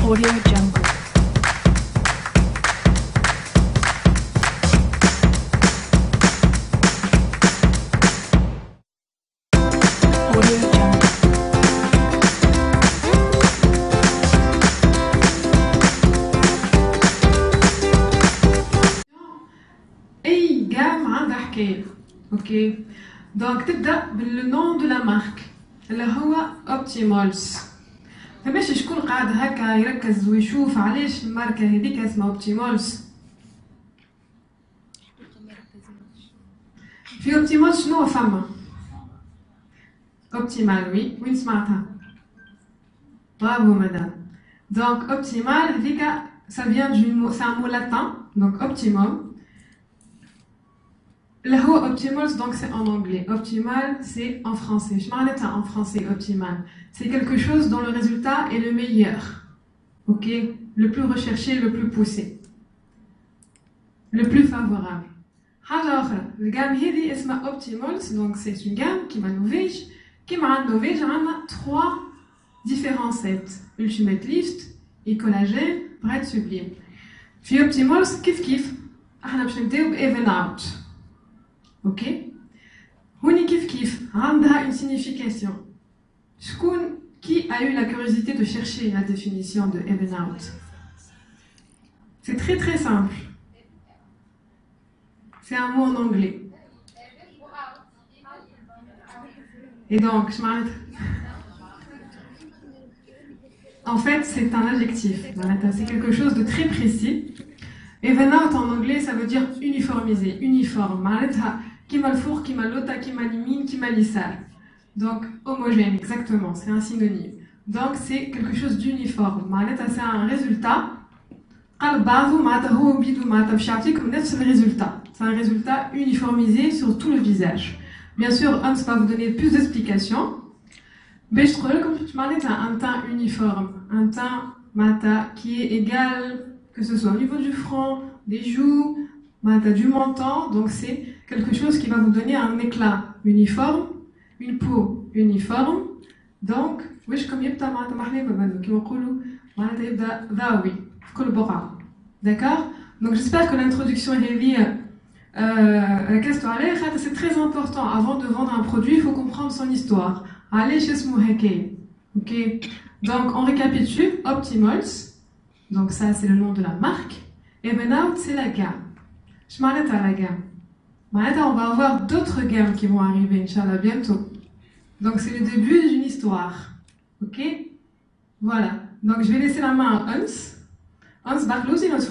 Audio Jungle. Audio Jungle. اي gamme عندها حكايه. اوكي دونك تبدا بالنوم دو لا مارك اللي هو اوبتيمالز. فماش شكون قاعد هكا يركز ويشوف علاش الماركه هذيك اسمها اوبتيمالز؟ في اوبتيمالز شنو فما؟ اوبتيمال وي وين سمعتها؟ برافو مدام. دونك اوبتيمال هذيك ça vient du mot, c'est un mot latin, donc optimum. Le mot optimal, donc c'est en anglais. Optimal, c'est en français. Je m'arrête en français, optimal. C'est quelque chose dont le résultat est le meilleur. Ok? Le plus recherché, le plus poussé. Le plus favorable. Alors, la gamme هذه اسمها optimals, donc c'est une gamme qui m'a Novage. Qui m'a Novage, on a trois différents sets. Ultimate Lift, et collagène, Bright Sublime. Puis optimals, kif. احنا باش نبداو ب even out. Ok? هوني كيف عندها une signification. Qui a eu la curiosité de chercher la définition de even out? C'est très très simple. C'est un mot en anglais. Et donc, je m'arrête. En fait, c'est un adjectif. C'est quelque chose de très précis. Even out en anglais, ça veut dire uniformisé, uniforme. Qui m'a le four, qui m'a l'ota, qui m'a limine, qui m'a lissal. Donc, homogène, exactement, c'est un synonyme. Donc, c'est quelque chose d'uniforme. C'est un résultat. C'est le résultat. C'est un résultat uniformisé sur tout le visage. Bien sûr, Hans va vous donner plus d'explications. Mais je trouve comme un teint uniforme, un teint mata qui est égal, que ce soit au niveau du front, des joues, du menton. Donc, c'est quelque chose qui va vous donner un éclat uniforme, une peau uniforme. Donc, d'accord? Donc, j'espère que l'introduction est c'est très important. Avant de vendre un produit, il faut comprendre son histoire. Allez chez ok? Donc, on récapitule. Optimals. Donc, ça, c'est le nom de la marque. Even out, c'est la gamme. Je m'arrête à la gamme. Maintenant, on va avoir d'autres gammes qui vont arriver, Inch'Allah, bientôt. Donc, c'est le début d'une histoire. Ok? Voilà. Donc, je vais laisser la main à Hans. Hans Barlouz est notre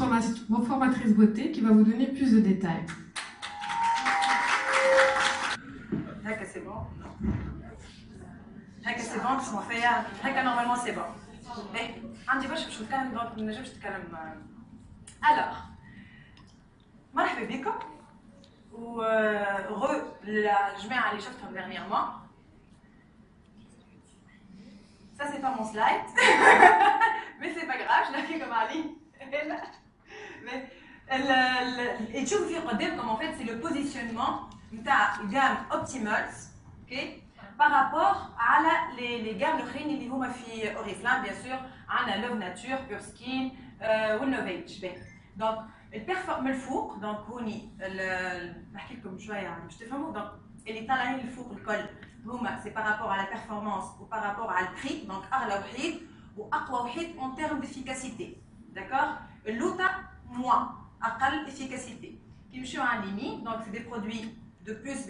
formatrice beauté qui va vous donner plus de détails. Haka, c'est bon? Haka, c'est bon, parce qu'on fait... Haka, normalement, c'est bon. Mais, عندي برشا باش نتكلم دونك ما نجمش نتكلم. Alors, مرحبا بكم. الجماعة اللي شفتهم dernièrement. Ça c'est pas mon slide. Mais c'est pas grave, je l'ai fait comme Ali. Et تشوفوا فيه قدامكم en fait c'est le positionnement نتاع gamme Optimals, OK? Par rapport à les gammes الاخرين اللي هما في Oriflame bien sûr. عندنا Love Nature, Pure Skin والنوفيج. Donc البيرفورم الفوق دونك هوني نحكي لكم شويه باش تفهموا. دونك اللي طالعين الفوق الكل هما سي بارابور على بيرفورمانس وبارابور على البري. دونك اغلى وحيد واقوى وحيد اون تيرم ديفيكاسيتي. داكور؟ اللوطه موان اقل افيكاسيتي. كي نمشيو على اليمين دونك سي دي برودوي de plus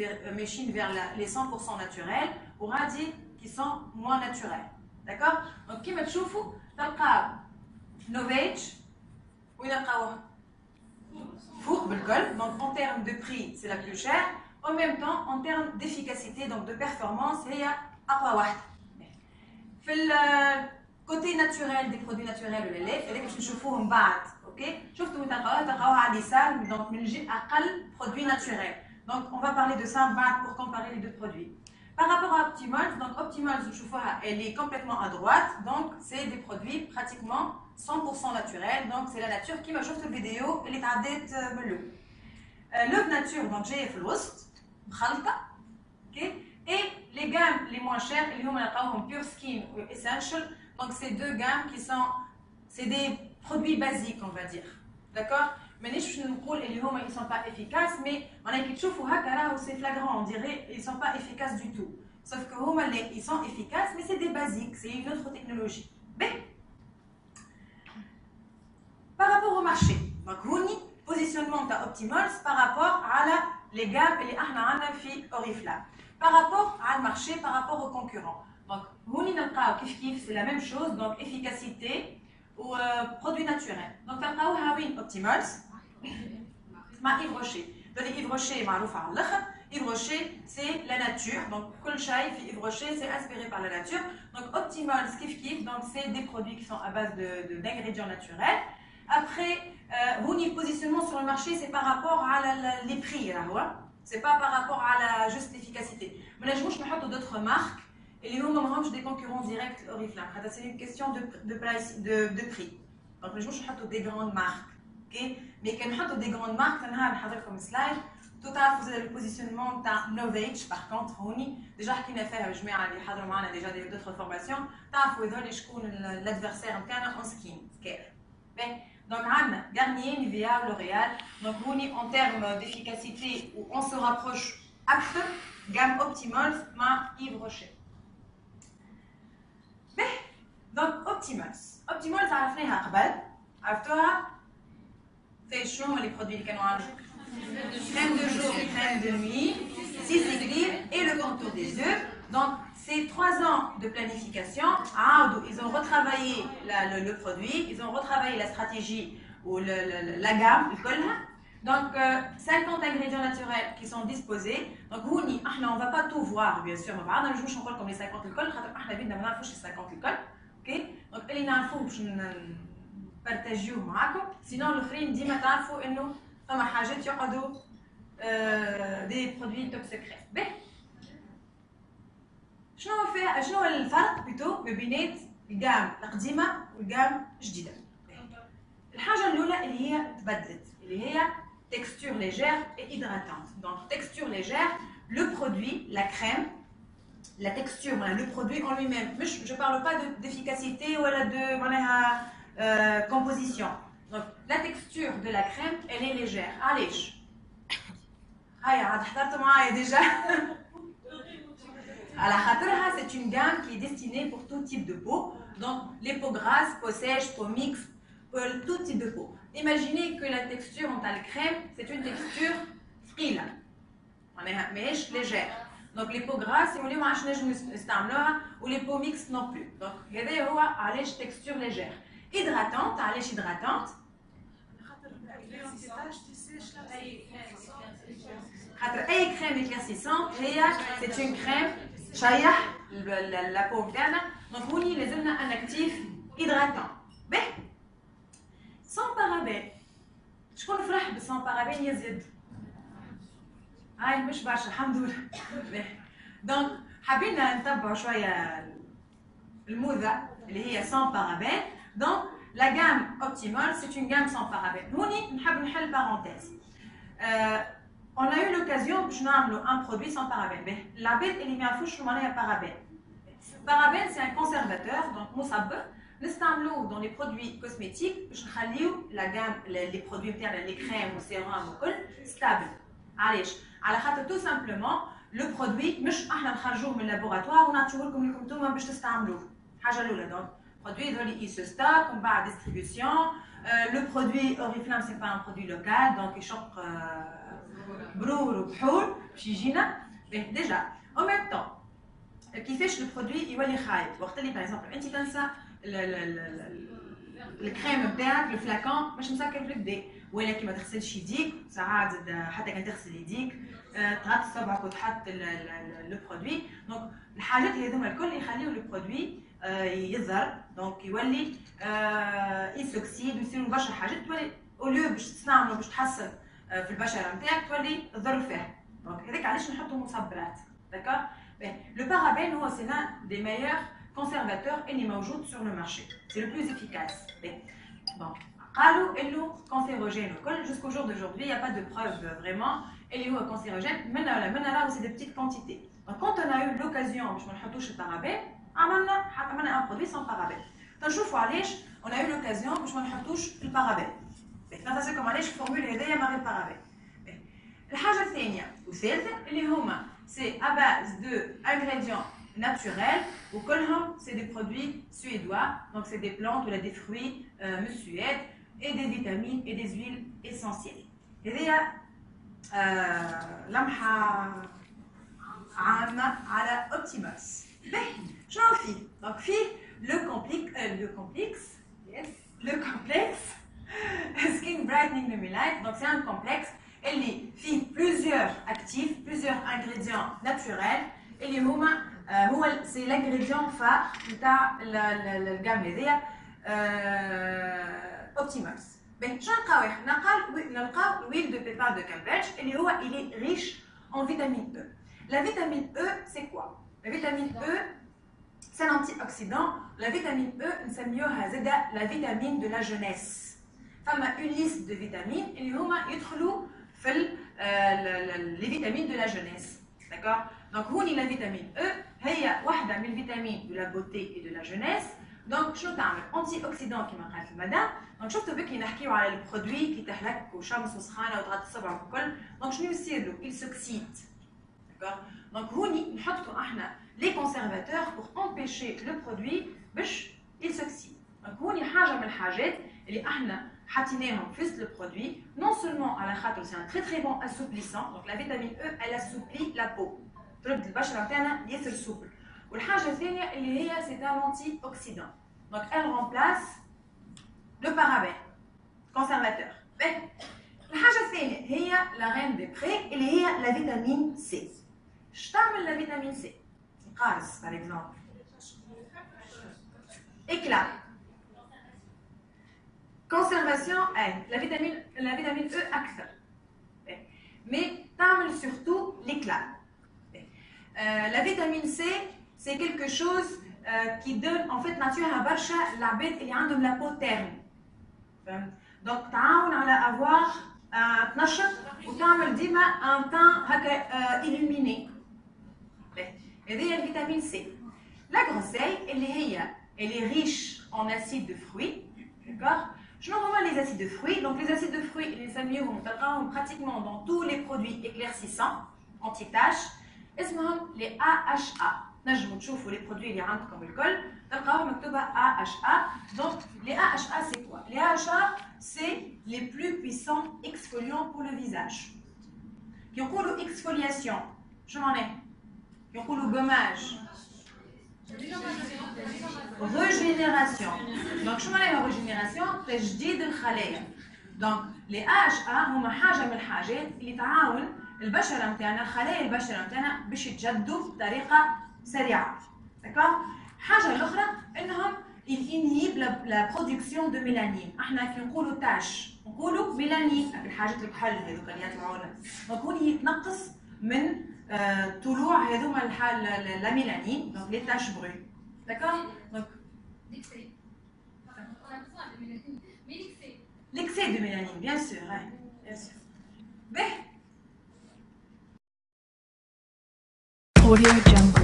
machine vers les 100% naturels ou radis qui sont moins naturels. D'accord? Donc, qui me تشوفوا تلقاو Novage ويلقاوه فوق بالكل. Donc, en termes de prix, c'est la plus chère. En même temps, en termes d'efficacité, donc de performance, هي أقوى واحدة. في الكوتي naturel des produits naturels اللي هذاك باش نشوفوهم بعد. اوكي؟ شفتوا تلقاوها على اليسار. donc من جهة أقل produits naturels. Donc, on va parler de ça pour comparer les deux produits. Par rapport à Optimals, donc Optimals, elle est complètement à droite. Donc, c'est des produits pratiquement 100% naturels. Donc, c'est la nature qui m'a joué cette vidéo. Elle est à date melou. Love Nature, donc j'ai fait l'ost, khalta. Et les gammes les moins chères, les Pure Skin ou Essential. Donc, c'est deux gammes qui sont c'est des produits basiques, on va dire. D'accord? Mais ils ne sont pas efficaces, mais c'est flagrant, on dirait qu'ils ne sont pas efficaces du tout. Sauf que ils sont efficaces, mais c'est des basiques, c'est une autre technologie. B. Par rapport au marché, donc positionnement Optimals par rapport à les gammes et les Oriflame. Par rapport à le marché, par rapport aux concurrents. Donc, c'est la même chose, donc efficacité ou produit naturel. Donc, Optimals, Yves Rocher. Donc, Yves Rocher, Yves Rocher, c'est la nature. Donc, Yves Rocher, c'est inspiré par la nature. Donc, Optimals, donc c'est des produits qui sont à base d'ingrédients naturels. Après, positionnement sur le marché, c'est par rapport à les prix. C'est pas par rapport à la juste efficacité. Mais là, je vais d'autres marques. Et les noms des concurrents directs Oriflame. C'est une question de prix. Donc, je vais des grandes marques. Okay? Mais quand je des grandes marques, je vais comme slide. Tout à l'heure, vous avez le positionnement de Novage, par contre, déjà qui n'a fait, je mets déjà d'autres formations. Vous avez l'adversaire en skin. Donc, Garnier, Nivea, L'Oréal. Donc, en termes d'efficacité, on se rapproche acteur, gamme Optimals, Yves Rocher. Donc, Optimals. Optimals, عرفتوها في شنو les produits اللي كانوا عندهم crème de jour et crème de nuit, 6 éclairs et le contour des yeux. Donc, c'est 3 ans de planification. Ils ont retravaillé le produit, ils ont retravaillé la stratégie ou la gamme, donc 50 ingrédients naturels qui sont disposés. Donc, on ne va pas tout voir, bien sûr. On va jouer comme les 50 alcools, on a vu les 50 alcools. Donc, il y a partager معكم sinon الاخرين ديما تعرفوا انه فما حاجات يقعدوا دي برودوي توب سكريت به شنو الفرق بيتو ما بين الجام القديمه والجام الجديده الحاجه الاولى اللي هي تبدلت اللي هي texture légère et hydratante. Donc texture légère, le produit, la crème, la texture, le produit en lui-même. Je ne parle pas d'efficacité ou de composition. Donc, la texture de la crème, elle est légère. Allez. Déjà. C'est une gamme qui est destinée pour tout type de peau. Donc, les peaux grasses, peau sèche, peau mixte, tout type de peau. Imaginez que la texture en la crème, c'est une texture frila. Mais légère. Donc, les peaux grasses, ou les peaux mixtes non plus. Donc, regardez, texture légère. Hydratante, hydratante. أي crème éclaircissante, c'est une crème شايح la peau بتاعنا. Donc, هوني لازمنا un actif hydratant. Sans parabènes. شكون فرح بالسان بارابين يزيد؟ هاي مش برشا الحمد لله. Donc, حابين نتبعوا شوية الموضة اللي هي sans parabènes. Donc, la gamme Optimals, c'est une gamme sans parabènes. Nous, on a une parenthèse. On a eu l'occasion de faire un produit sans parabènes. La bête, elle est un parabène. Parabène, c'est un conservateur, donc nous dans les produits cosmétiques, la gamme, les produits, les crèmes, les sérums, stable. Allez, tout simplement, le produit, nous ne le laboratoire, on a toujours comme donc, produit il se stocke, on va à distribution. Le produit Oriflame, ce n'est pas un produit local, donc il choque brour ou bhoul, chigina. Déjà, en même temps, qui fait le produit, il va les khaïb. Par exemple, un petit ça, le crème le flacon, je ne sais pas quel truc de. Ou elle qui va تغسل يديك ساعات حتى كان تغسل يديك تغطي صبعك وتحط le produit. Donc الحاجات هذوما الكل يخليو le produit يظهر دونك يولي يسوكسيد ويصيروا برشا حاجات تولي اوليو باش تستعملوا باش تحسن في البشره نتاعك تولي تضر فيها. دونك هذاك علاش نحطوا مصبرات. داكور لو بارابين هو سي l'un des meilleurs conservateurs اللي موجود sur le marché. C'est le plus efficace. Bon. قالوا انه cancérogène الكل jusqu'au jour d'aujourd'hui il n'y a pas de preuve vraiment اللي هو cancérogène من là où c'est des petites quantités. Donc quand on a eu l'occasion باش ما نحطوش البارابين عملنا un produit sans parabènes. تنشوفوا علاش on a eu l'occasion باش ما نحطوش البارابين. نعطيكم علاش الفورمول هذايا من غير بارابين. الحاجه الثانيه والثالثه اللي هما سي à base de ingrédients naturels وكلهم c'est des produits suédois, donc c'est des plantes ou des fruits من السويد et des vitamines et des huiles essentielles. هذايا لمحه عامه على اوبتيمالز. شنو فيه؟ دونك فيه le complexe skin brightening luminite. Donc c'est un complexe اللي فيه plusieurs actifs, plusieurs ingrédients naturels اللي هما هو c'est l'ingrédient phare نتاع الجام هذيا اوبتيمالز. شنو نلقاو احنا؟ نلقاو l'huile de pépins de Cambridge اللي هو il est riche en vitamine E. La vitamine E c'est quoi? La vitamine E c'est un antioxydant. La vitamine E نسميوها زاده la vitamine de la jeunesse. فما une liste de vitamines اللي هما يدخلوا في les vitamines de la jeunesse. D'accord? Donc هوني la vitamine E هي واحدة من الفيتامين de la beauté et de la jeunesse. Donc شنو تعمل؟ antioxydant كما قالت المدام. Donc شفتوا بكي نحكيو على البرودوي كي تحلك وشمس وسخانة وتغطي صبعك وكل. Donc شنو يصير له؟ il s'oxyde. D'accord? Donc هوني نحطوا احنا les conservateurs pour empêcher le produit باش il s'oxyde. Donc هوني حاجة من الحاجات اللي احنا حطيناهم في le produit, non seulement à la خاطر c'est un très très bon assouplissant, donc la vitamine E elle assouplit la peau. ترد البشرة نتاعنا ياسر سوبل. والحاجة الثانية اللي هي c'est un antioxydant. Donc elle remplace le paraben conservateur. الحاجة الثانية هي la reine des prés اللي هي la vitamine C. اش تعمل la vitamine C؟ القارص par exemple. Éclat. Conservation, la vitamine E أكثر. Mais تعمل surtout l'éclat. La vitamine C, c'est quelque chose qui donne en fait نعطيوها برشا للعباد اللي عندهم la peau terne. Donc تعاون على avoir تنشط وتعمل ديما un teint هكا illuminé. هذه الفيتامين C. La groseille elle est riche en acides de fruits. D'accord? شنو هما les acides de fruits? Donc les acides de fruits اللي نسميوهم تلقاهم pratiquement dans tous les produits éclaircissants anti-taches اسمهم les AHA. نجموا تشوفوا les produits اللي عندكم الكل تلقاوهم مكتوبة AHA. Donc les AHA c'est quoi? Les AHA c'est les plus puissants exfoliants pour le visage. يقولوا exfoliation شنو معناه؟ يقولوا gommage. Régénération. Donc شو معناها régénération؟ تجديد الخلايا. Donc les AHA هما حاجة من الحاجات اللي تعاون البشرة نتاعنا خلايا البشرة نتاعنا باش يتجدوا بطريقة سريعة. داكور؟ الحاجة الأخرى إنهم inhibent la production de mélanine. احنا كي نقولوا تاش نقولوا ميلانين الحاجات الكحل هذوك اللي يطلعوا لنا. دونك هوني يتنقص من طلوع هذوما لا ميلانين دونك لي تاش برو. D'accord? Donc, l'excès de mélanine, bien sûr, ouais, bien sûr. Audio Jungle.